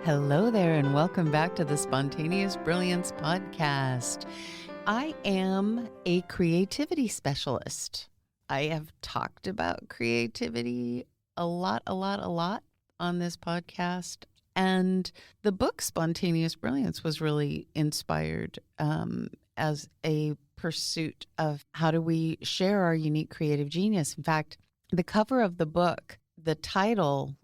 Hello there, and welcome back to the Spontaneous Brilliance Podcast. I am a creativity specialist. I have talked about creativity a lot on this podcast. And the book Spontaneous Brilliance was really inspired as a pursuit of how do we share our unique creative genius. In fact, the cover of the book, the title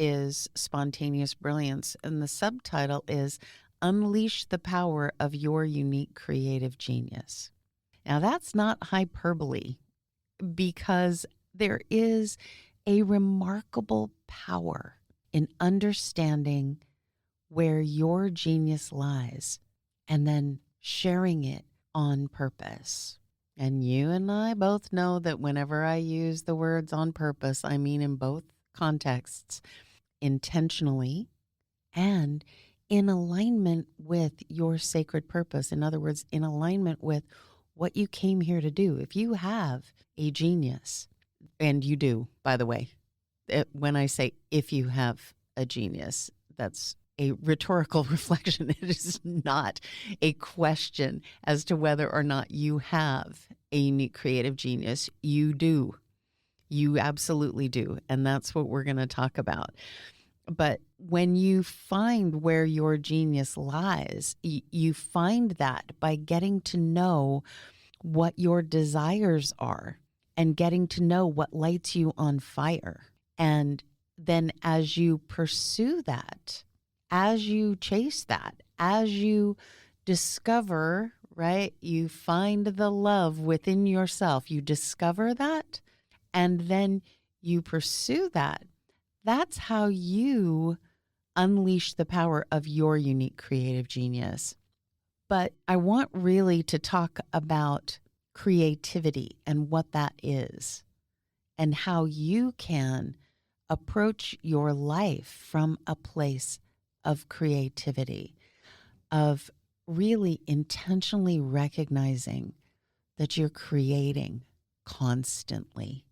is Spontaneous Brilliance, and the subtitle is Unleash the Power of Your Unique Creative Genius. Now, that's not hyperbole, because there is a remarkable power in understanding where your genius lies and then sharing it on purpose. And you and I both know that whenever I use the words on purpose, I mean in both contexts, intentionally and in alignment with your sacred purpose. In other words, in alignment with what you came here to do. If you have a genius, and you do, by the way, when I say if you have a genius, that's a rhetorical reflection. It is not a question as to whether or not you have a unique creative genius. You do. You absolutely do. And that's what we're going to talk about. But when you find where your genius lies, you find that by getting to know what your desires are and getting to know what lights you on fire. And then as you pursue that, as you chase that, as you discover, right, you find the love within yourself, you discover that, and then you pursue that. That's how you unleash the power of your unique creative genius. But I want really to talk about creativity and what that is, and how you can approach your life from a place of creativity, of really intentionally recognizing that you're creating constantly.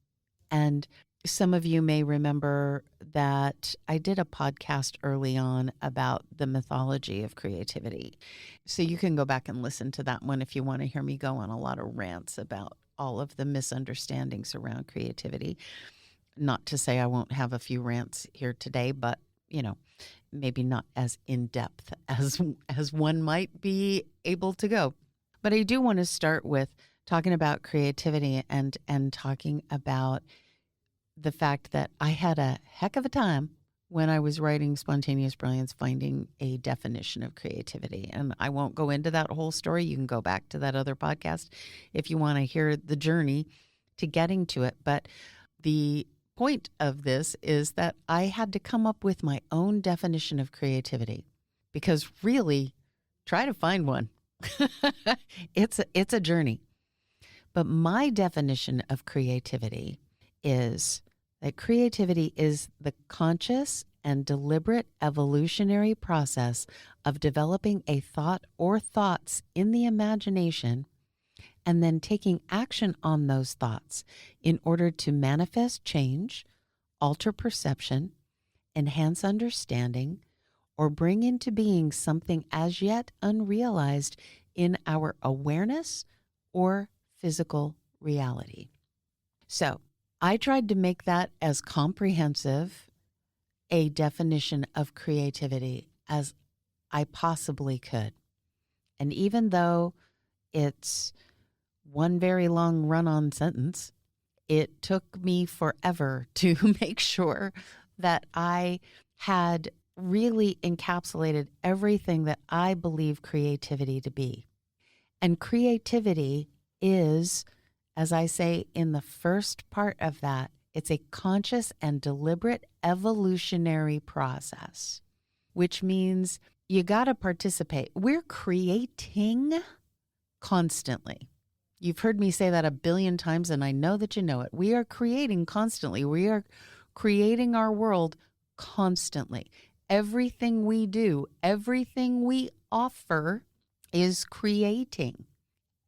And some of you may remember that I did a podcast early on about the mythology of creativity. So you can go back and listen to that one if you want to hear me go on a lot of rants about all of the misunderstandings around creativity. Not to say I won't have a few rants here today, but, maybe not as in-depth as one might be able to go. But I do want to start with talking about creativity and talking about the fact that I had a heck of a time when I was writing Spontaneous Brilliance, finding a definition of creativity. And I won't go into that whole story. You can go back to that other podcast if you want to hear the journey to getting to it. But the point of this is that I had to come up with my own definition of creativity, because really, try to find one. It's a journey. But my definition of creativity is that creativity is the conscious and deliberate evolutionary process of developing a thought or thoughts in the imagination and then taking action on those thoughts in order to manifest change, alter perception, enhance understanding, or bring into being something as yet unrealized in our awareness or physical reality. So I tried to make that as comprehensive a definition of creativity as I possibly could. And even though it's one very long run-on sentence, it took me forever to make sure that I had really encapsulated everything that I believe creativity to be. And creativity is, as I say in the first part of that, it's a conscious and deliberate evolutionary process, which means you got to participate. We're creating constantly. You've heard me say that a billion times, and I know that you know it. We are creating constantly. We are creating our world constantly. Everything we do, everything we offer is creating.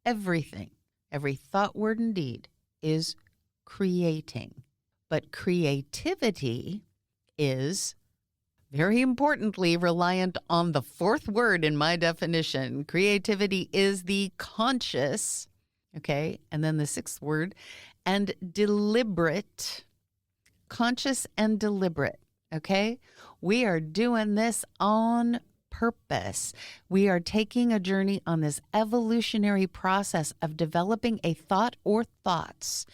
Everything. Every thought, word, and deed is creating. But creativity is very importantly, reliant on the fourth word in my definition. Creativity is the conscious, okay? And then the sixth word, and deliberate, conscious and deliberate, okay? We are doing this on purpose. We are taking a journey on this evolutionary process of developing a thought or thoughts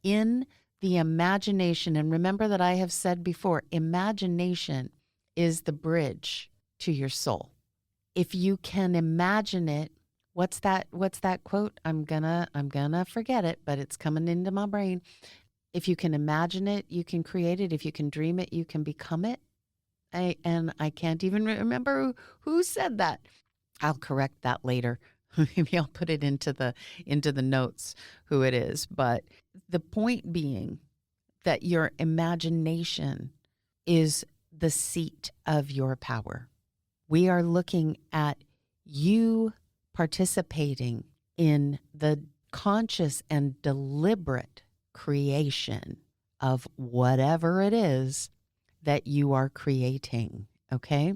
in the imagination. And remember that I have said before, imagination is the bridge to your soul. If you can imagine it, what's that quote? I'm gonna forget it, but it's coming into my brain. If you can imagine it, you can create it. If you can dream it, you can become it. I can't even remember who said that. I'll correct that later. Maybe I'll put it into the notes who it is. But the point being that your imagination is the seat of your power. We are looking at you participating in the conscious and deliberate creation of whatever it is that you are creating, okay?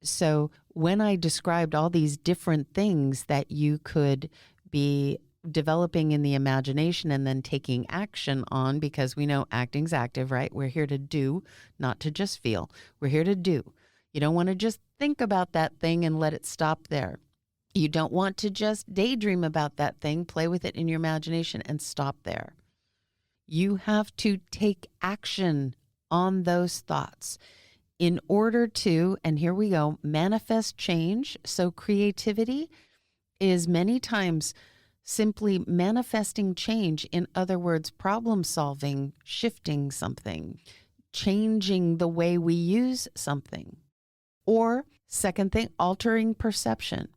So when I described all these different things that you could be developing in the imagination and then taking action on, because we know acting's active, right? We're here to do, not to just feel. We're here to do. You don't want to just think about that thing and let it stop there. You don't want to just daydream about that thing, play with it in your imagination and stop there. You have to take action on those thoughts in order to, and here we go, manifest change. So creativity is many times simply manifesting change. In other words, problem solving, shifting something, changing the way we use something. Or second thing, altering perception.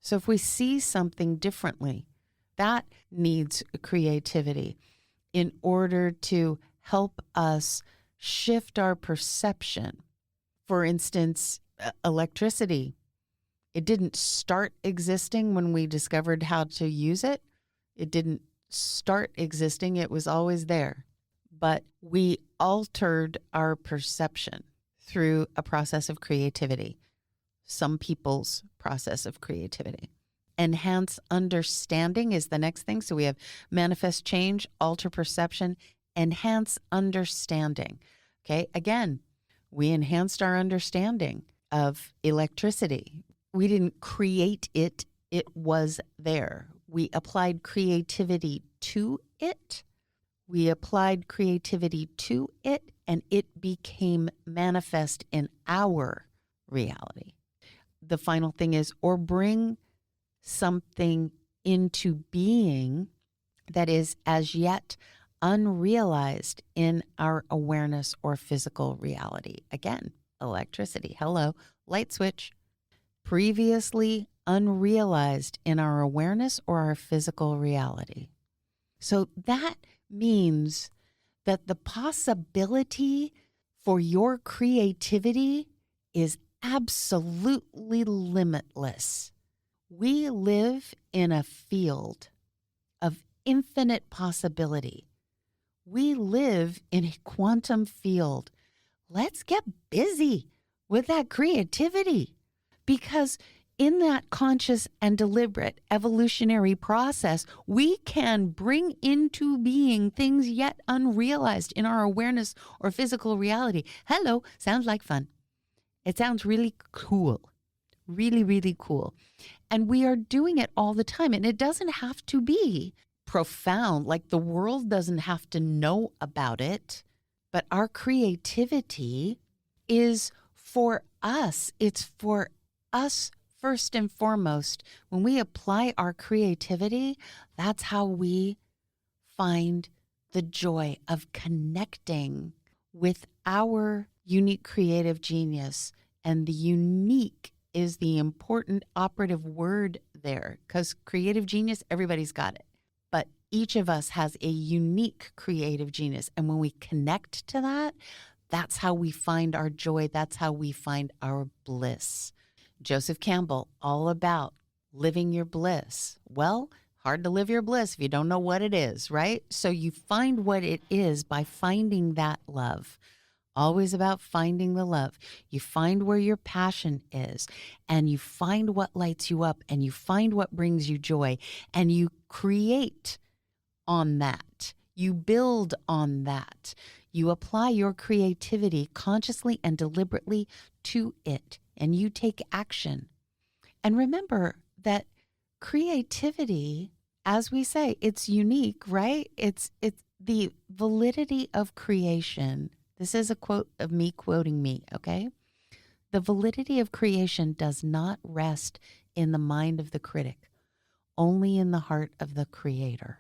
So if we see something differently, that needs creativity in order to help us shift our perception. For instance, electricity. It didn't start existing when we discovered how to use it. It didn't start existing. It was always there. But we altered our perception through a process of creativity. Some people's process of creativity. Enhance understanding is the next thing. So we have manifest change, alter perception, enhance understanding. Okay, again, we enhanced our understanding of electricity. We didn't create it, it was there. We applied creativity to it. We applied creativity to it, and it became manifest in our reality. The final thing is, or bring something into being that is as yet unrealized in our awareness or physical reality. Again, electricity. Hello, light switch. Previously unrealized in our awareness or our physical reality. So that means that the possibility for your creativity is absolutely limitless. We live in a field of infinite possibility. We live in a quantum field. Let's get busy with that creativity, because in that conscious and deliberate evolutionary process, we can bring into being things yet unrealized in our awareness or physical reality. Hello, sounds like fun. It sounds really cool, really, really cool. And we are doing it all the time. And it doesn't have to be profound, like the world doesn't have to know about it. But our creativity is for us. It's for us first and foremost. When we apply our creativity, that's how we find the joy of connecting with our unique creative genius. And the unique is the important operative word there, because creative genius, everybody's got it. But each of us has a unique creative genius. And when we connect to that, that's how we find our joy. That's how we find our bliss. Joseph Campbell, all about living your bliss. Well, hard to live your bliss if you don't know what it is, right? So you find what it is by finding that love. always about finding the love. You find where your passion is, and you find what lights you up, and you find what brings you joy, and you create on that. You build on that. You apply your creativity consciously and deliberately to it, and you take action. And remember that creativity, as we say, it's unique, right? It's the validity of creation. This is a quote of me quoting me, okay? The validity of creation does not rest in the mind of the critic, only in the heart of the creator.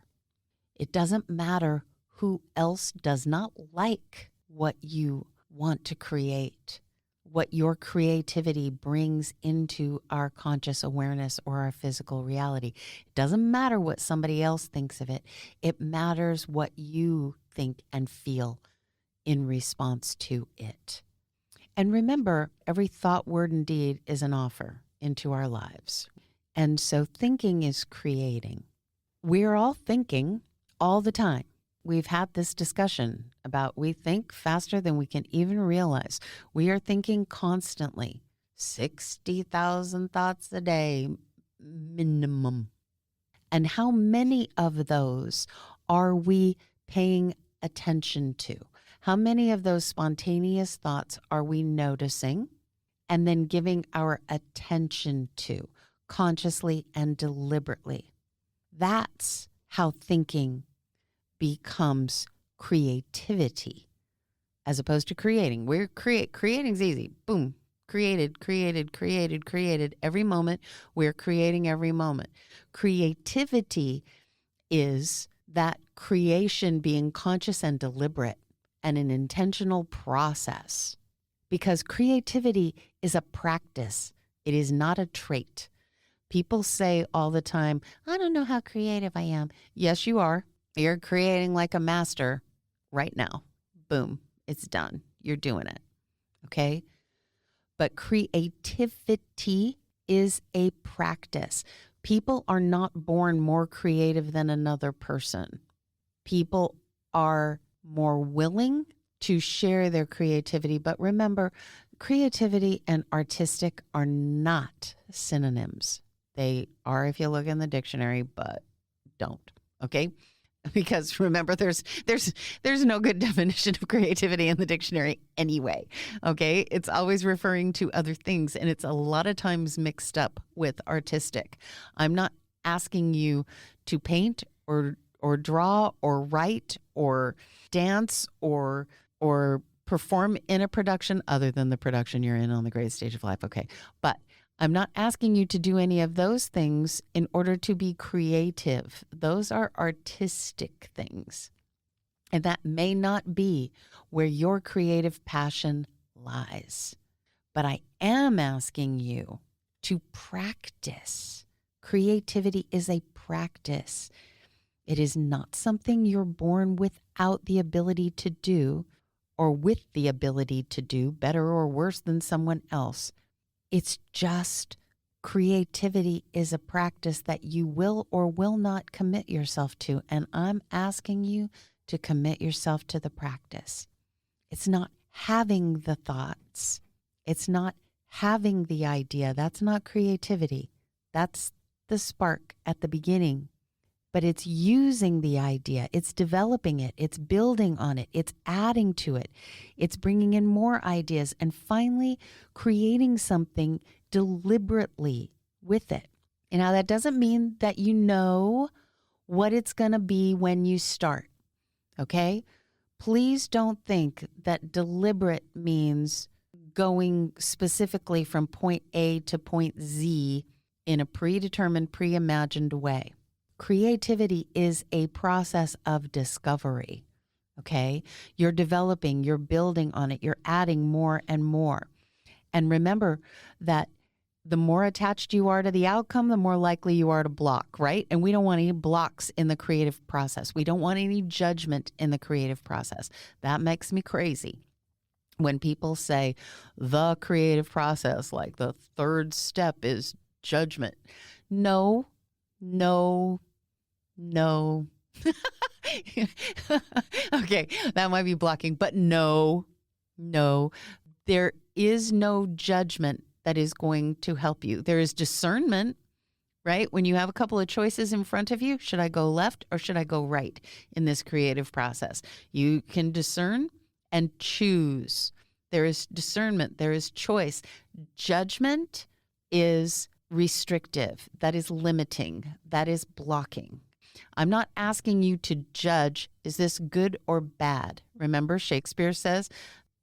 It doesn't matter who else does not like what you want to create, what your creativity brings into our conscious awareness or our physical reality. It doesn't matter what somebody else thinks of it. It matters what you think and feel in response to it. And remember, every thought, word, and deed is an offer into our lives. And so thinking is creating. We're all thinking all the time. We've had this discussion about we think faster than we can even realize. We are thinking constantly, 60,000 thoughts a day minimum. And how many of those are we paying attention to? How many of those spontaneous thoughts are we noticing and then giving our attention to consciously and deliberately? That's how thinking becomes creativity as opposed to creating. Creating's easy. Boom. Created every moment. We're creating every moment. Creativity is that creation being conscious and deliberate and an intentional process, because creativity is a practice. It is not a trait. People say all the time, I don't know how creative I am. Yes, you are. You're creating like a master right now. Boom. It's done. You're doing it. Okay? But creativity is a practice. People are not born more creative than another person. People are more willing to share their creativity. But remember, creativity and artistic are not synonyms. They are if you look in the dictionary, but don't. Okay? Because remember, there's no good definition of creativity in the dictionary anyway. Okay, it's always referring to other things, and it's a lot of times mixed up with artistic. I'm not asking you to paint or draw or write or dance or perform in a production other than the production you're in on the great stage of life. Okay, but I'm not asking you to do any of those things in order to be creative. Those are artistic things. And that may not be where your creative passion lies. But I am asking you to practice. Creativity is a practice. It is not something you're born without the ability to do, or with the ability to do better or worse than someone else. It's just creativity is a practice that you will or will not commit yourself to. And I'm asking you to commit yourself to the practice. It's not having the thoughts. It's not having the idea. That's not creativity. That's the spark at the beginning. But it's using the idea, it's developing it, it's building on it, it's adding to it, it's bringing in more ideas, and finally creating something deliberately with it. And now that doesn't mean that you know what it's going to be when you start, okay? Please don't think that deliberate means going specifically from point A to point Z in a predetermined, pre-imagined way. Creativity is a process of discovery, okay? You're developing, you're building on it, you're adding more and more. And remember that the more attached you are to the outcome, the more likely you are to block, right? And we don't want any blocks in the creative process. We don't want any judgment in the creative process. That makes me crazy. When people say the creative process, like the third step is judgment. No. Okay, that might be blocking, but no. No, there is no judgment that is going to help you. There is discernment, right? When you have a couple of choices in front of you, should I go left or should I go right in this creative process? You can discern and choose. There is discernment, there is choice. Judgment is restrictive, that is limiting, that is blocking. I'm not asking you to judge, is this good or bad? Remember, Shakespeare says,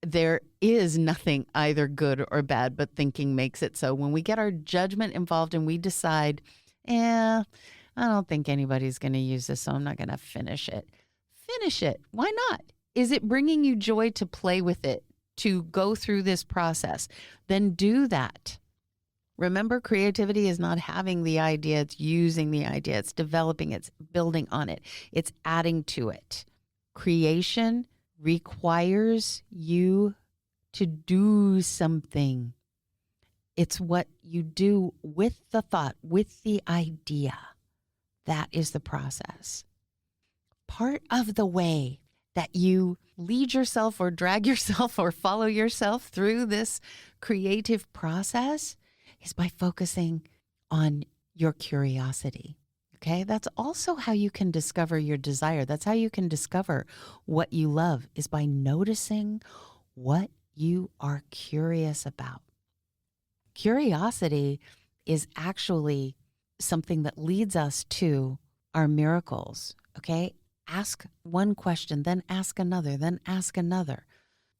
there is nothing either good or bad, but thinking makes it so. When we get our judgment involved and we decide, I don't think anybody's going to use this, so I'm not going to finish it. Finish it. Why not? Is it bringing you joy to play with it, to go through this process? Then do that. Remember, creativity is not having the idea, it's using the idea, it's developing, it's building on it, it's adding to it. Creation requires you to do something. It's what you do with the thought, with the idea. That is the process. Part of the way that you lead yourself or drag yourself or follow yourself through this creative process is by focusing on your curiosity. Okay, that's also how you can discover your desire. That's how you can discover what you love, is by noticing what you are curious about. Curiosity is actually something that leads us to our miracles. Okay, ask one question, then ask another, then ask another.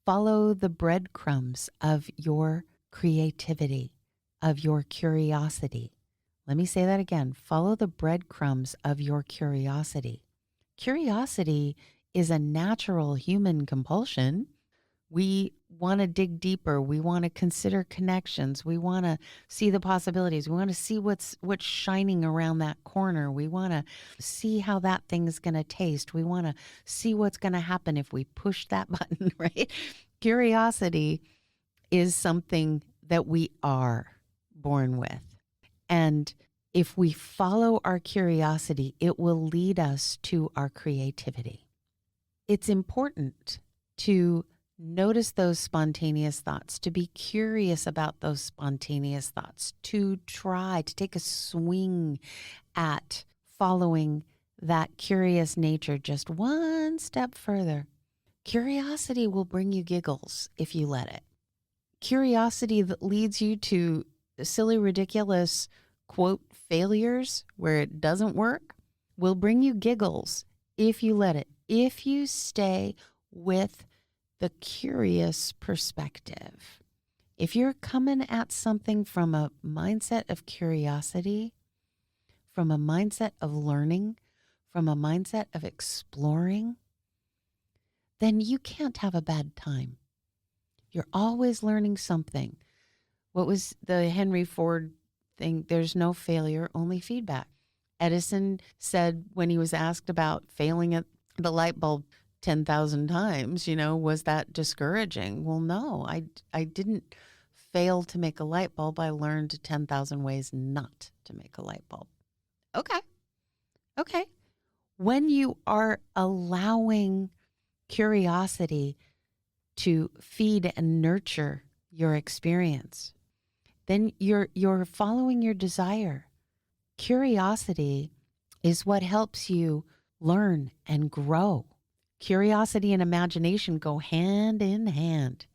Follow the breadcrumbs of your creativity, of your curiosity. Let me say that again. Follow the breadcrumbs of your curiosity. Curiosity is a natural human compulsion. We want to dig deeper. We want to consider connections. We want to see the possibilities. We want to see what's shining around that corner. We want to see how that thing is going to taste. We want to see what's going to happen if we push that button, right? Curiosity is something that we are born with. And if we follow our curiosity, it will lead us to our creativity. It's important to notice those spontaneous thoughts, to be curious about those spontaneous thoughts, to try to take a swing at following that curious nature just one step further. Curiosity will bring you giggles if you let it. Curiosity that leads you to silly, ridiculous, quote, failures where it doesn't work will bring you giggles if you let it, if you stay with the curious perspective. If you're coming at something from a mindset of curiosity, from a mindset of learning, from a mindset of exploring, then you can't have a bad time. You're always learning something. What was the Henry Ford thing? There's no failure, only feedback. Edison said when he was asked about failing at the light bulb 10,000 times, was that discouraging? Well, no, I didn't fail to make a light bulb. I learned 10,000 ways not to make a light bulb. Okay. When you are allowing curiosity to feed and nurture your experience, then you're following your desire. Curiosity is what helps you learn and grow. Curiosity and imagination go hand in hand.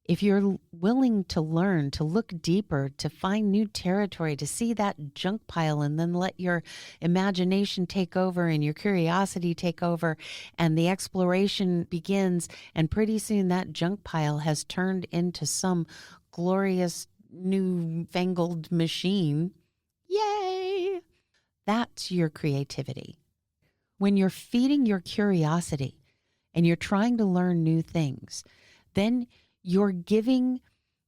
If you're willing to learn, to look deeper, to find new territory, to see that junk pile and then let your imagination take over and your curiosity take over and the exploration begins, and pretty soon that junk pile has turned into some glorious newfangled machine. Yay! That's your creativity. When you're feeding your curiosity and you're trying to learn new things, then you're giving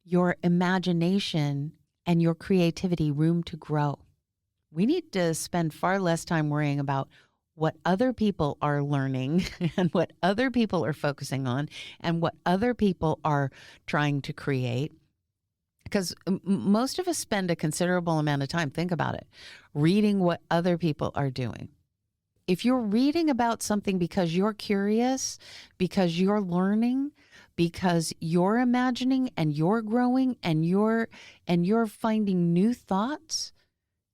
your imagination and your creativity room to grow. We need to spend far less time worrying about what other people are learning and what other people are focusing on and what other people are trying to create. Because most of us spend a considerable amount of time, think about it, reading what other people are doing. If you're reading about something because you're curious, because you're learning, because you're imagining and you're growing and you're finding new thoughts.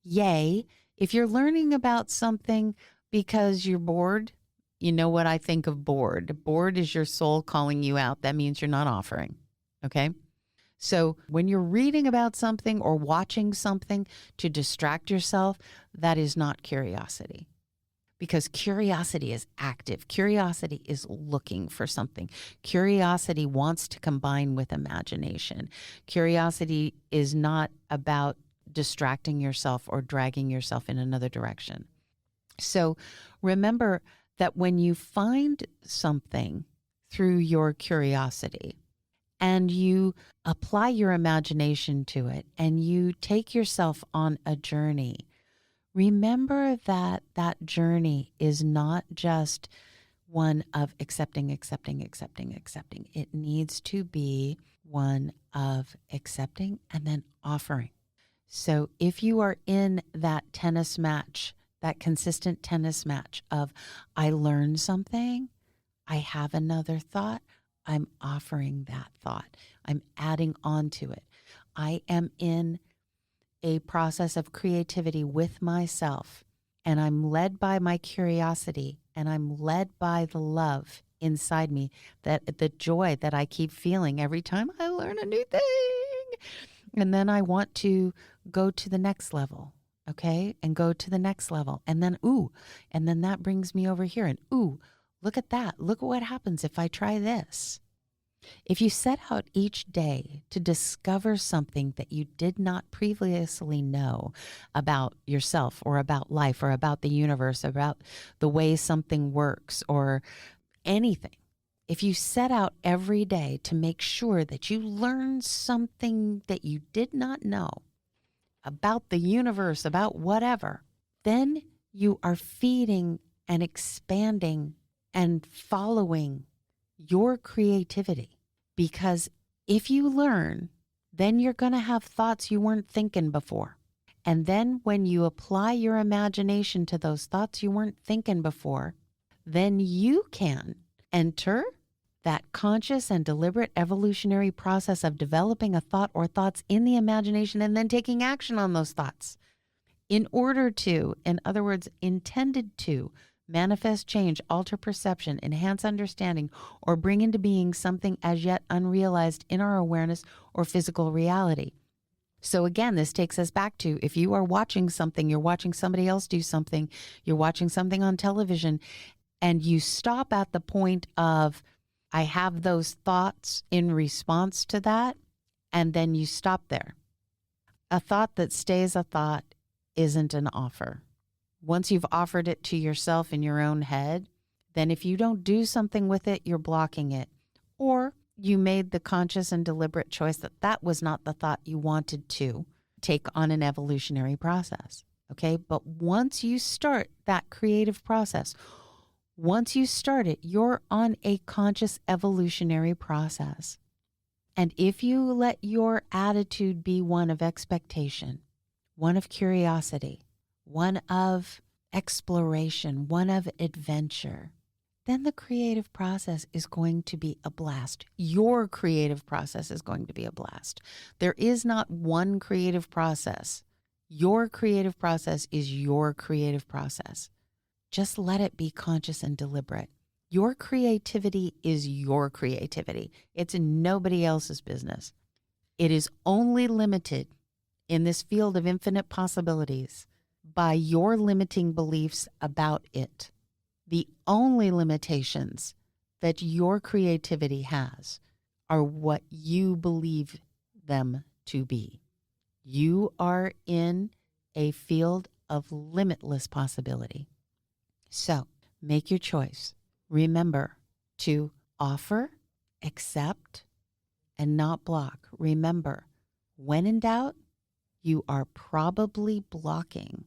Yay. If you're learning about something because you're bored, you know what I think of bored. Bored is your soul calling you out. That means you're not offering. Okay? So when you're reading about something or watching something to distract yourself, that is not curiosity. Because curiosity is active. Curiosity is looking for something. Curiosity wants to combine with imagination. Curiosity is not about distracting yourself or dragging yourself in another direction. So remember that when you find something through your curiosity and you apply your imagination to it and you take yourself on a journey, remember that that journey is not just one of accepting. It needs to be one of accepting and then offering. So if you are in that tennis match, that consistent tennis match of I learned something, I have another thought, I'm offering that thought. I'm adding on to it. I am in a process of creativity with myself, and I'm led by my curiosity, and I'm led by the love inside me, that the joy that I keep feeling every time I learn a new thing. And then I want to go to the next level, okay? And go to the next level. And then, and then that brings me over here. And look at that. Look at what happens if I try this. If you set out each day to discover something that you did not previously know about yourself or about life or about the universe, about the way something works or anything, if you set out every day to make sure that you learn something that you did not know about the universe, about whatever, then you are feeding and expanding and following your creativity. Because if you learn, then you're going to have thoughts you weren't thinking before. And then when you apply your imagination to those thoughts you weren't thinking before, then you can enter that conscious and deliberate evolutionary process of developing a thought or thoughts in the imagination and then taking action on those thoughts in order to, in other words, intended to, manifest change, alter perception, enhance understanding, or bring into being something as yet unrealized in our awareness or physical reality. So again, this takes us back to if you are watching something, you're watching somebody else do something, you're watching something on television, and you stop at the point of, I have those thoughts in response to that, and then you stop there. A thought that stays a thought isn't an offer. Once you've offered it to yourself in your own head, then if you don't do something with it, you're blocking it. Or you made the conscious and deliberate choice that that was not the thought you wanted to take on an evolutionary process. Okay? But once you start that creative process, once you start it, you're on a conscious evolutionary process. And if you let your attitude be one of expectation, one of curiosity, one of exploration, one of adventure, then the creative process is going to be a blast. Your creative process is going to be a blast. There is not one creative process. Your creative process is your creative process. Just let it be conscious and deliberate. Your creativity is your creativity. It's nobody else's business. It is only limited in this field of infinite possibilities by your limiting beliefs about it. The only limitations that your creativity has are what you believe them to be. You are in a field of limitless possibility. So make your choice. Remember to offer, accept, and not block. Remember, when in doubt, you are probably blocking.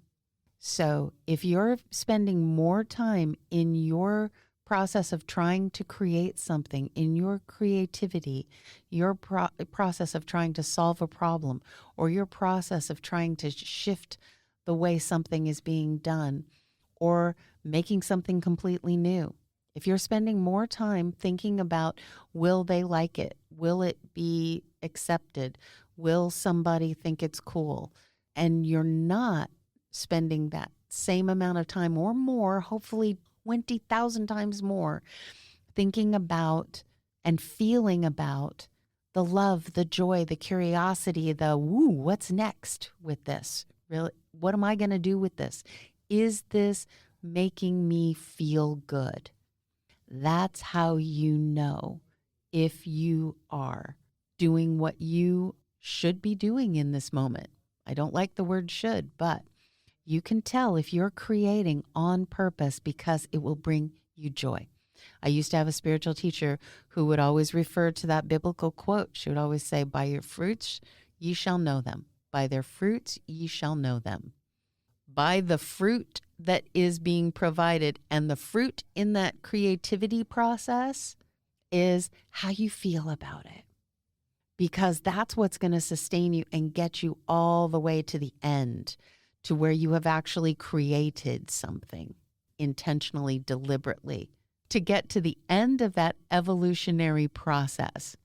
So if you're spending more time in your process of trying to create something, in your creativity, your process of trying to solve a problem, or your process of trying to shift the way something is being done, or making something completely new, if you're spending more time thinking about, will they like it? Will it be accepted? Will somebody think it's cool? And you're not spending that same amount of time or more, hopefully 20,000 times more, thinking about and feeling about the love, the joy, the curiosity, the woo, what's next with this? Really, what am I going to do with this? Is this making me feel good? That's how you know if you are doing what you should be doing in this moment. I don't like the word should, but you can tell if you're creating on purpose because it will bring you joy. I used to have a spiritual teacher who would always refer to that biblical quote. She would always say, by your fruits, ye shall know them. By their fruits, ye shall know them. By the fruit that is being provided, and the fruit in that creativity process is how you feel about it. Because that's what's going to sustain you and get you all the way to the end, to where you have actually created something intentionally, deliberately. To get to the end of that evolutionary process,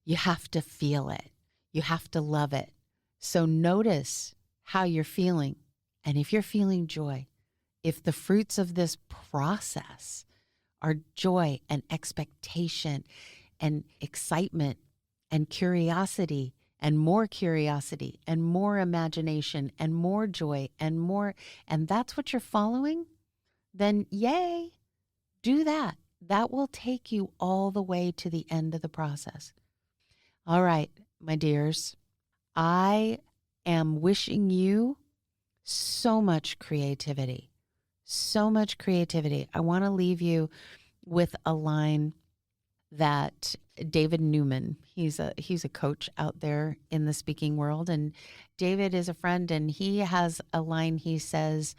you have to feel it. You have to love it. So notice how you're feeling. And if you're feeling joy, if the fruits of this process are joy and expectation and excitement and curiosity and more imagination and more joy and more, and that's what you're following, then yay, do that. That will take you all the way to the end of the process. All right, my dears, I am wishing you so much creativity, so much creativity. I want to leave you with a line that David Newman, he's a coach out there in the speaking world, and David is a friend, and he has a line. He says,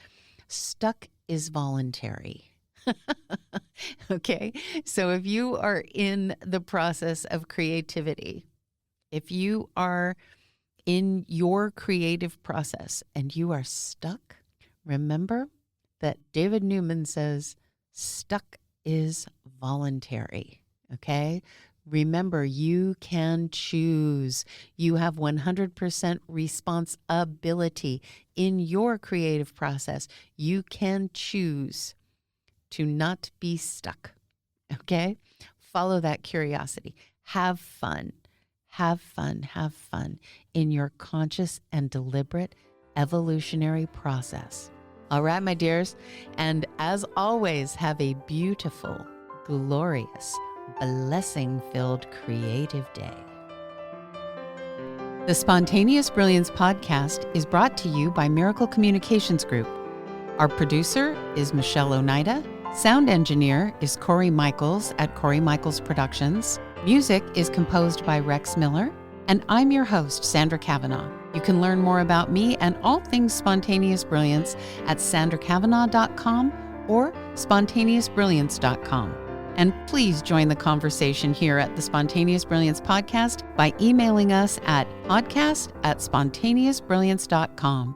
"Stuck is voluntary." Okay, so if you are in the process of creativity, if you are in your creative process and you are stuck, remember that David Newman says, stuck is voluntary. Okay? Remember, you can choose. You have 100% responsibility in your creative process. You can choose to not be stuck. Okay? Follow that curiosity. Have fun. Have fun in your conscious and deliberate evolutionary process. All right, my dears. And as always, have a beautiful, glorious, blessing-filled creative day. The Spontaneous Brilliance podcast is brought to you by Miracle Communications Group. Our producer is Michelle Oneida. Sound engineer is Corey Michaels at Corey Michaels Productions. Music is composed by Rex Miller. And I'm your host, Sandra Kavanaugh. You can learn more about me and all things Spontaneous Brilliance at sandrakavanaugh.com or spontaneousbrilliance.com. And please join the conversation here at the Spontaneous Brilliance podcast by emailing us at podcast@spontaneousbrilliance.com.